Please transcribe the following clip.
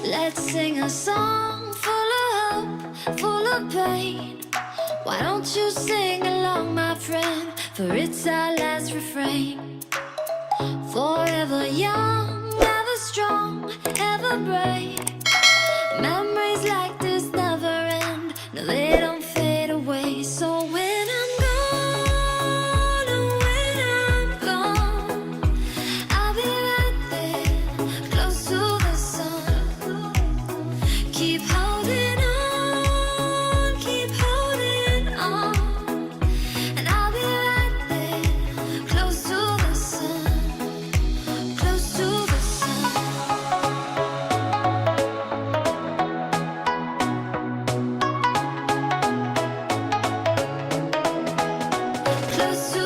Let's sing a song full of hope, full of pain. Why don't you sing along, my friend? For it's our last refrain. Forever young, ever strong, ever brave. Memories like this never end. No, they don't fade away. So when I'm gone, oh, when I'm gone, I'll be right there, close to the sun. Keep holding on, keep holding on, and I'll be right there, close to the sun, close to the sun. Close to